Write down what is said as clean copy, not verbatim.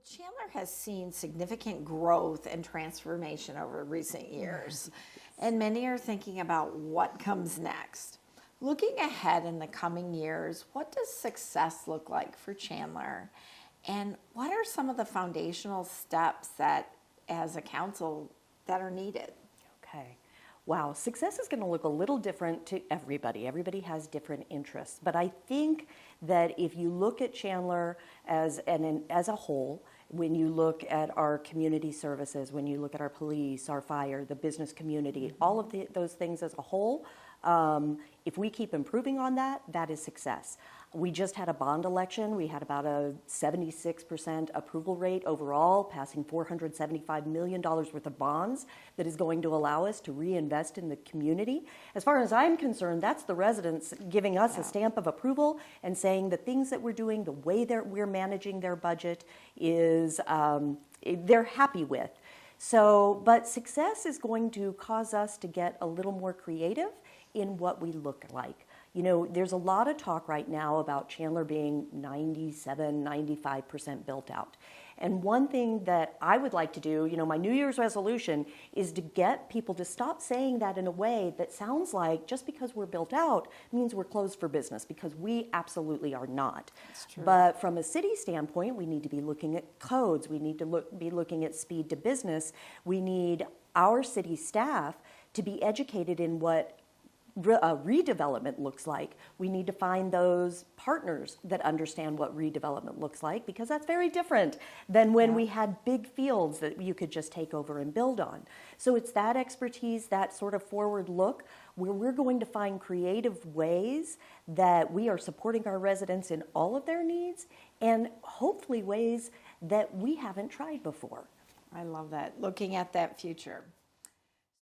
Chandler has seen significant growth and transformation over recent years, and many are thinking about what comes next. Looking ahead in the coming years, what does success look like for Chandler? And what are some of the foundational steps that, as a council, that are needed? Okay. Wow, success is going to look a little different to everybody. Everybody has different interests. But I think that if you look at Chandler as a whole, when you look at our community services, when you look at our police, our fire, the business community, all of those things as a whole, if we keep improving on that, that is success. We just had a bond election. We had about a 76% approval rate overall, passing $475 million worth of bonds that is going to allow us to reinvest in the community. As far as I'm concerned, that's the residents giving us a stamp of approval and saying the things that we're doing, the way that we're managing their budget is they're happy with. So, but success is going to cause us to get a little more creative in what we look like. You know, there's a lot of talk right now about Chandler being 97, 95% built out. And one thing that I would like to do, you know, my New Year's resolution is to get people to stop saying that in a way that sounds like just because we're built out means we're closed for business, because we absolutely are not. That's true. But from a city standpoint, we need to be looking at codes. We need to be looking at speed to business. We need our city staff to be educated in what redevelopment looks like. We need to find those partners that understand what redevelopment looks like, because that's very different than when we had big fields that you could just take over and build on. So it's that expertise, that sort of forward look, where we're going to find creative ways that we are supporting our residents in all of their needs, and hopefully ways that we haven't tried before. I love that, looking at that future.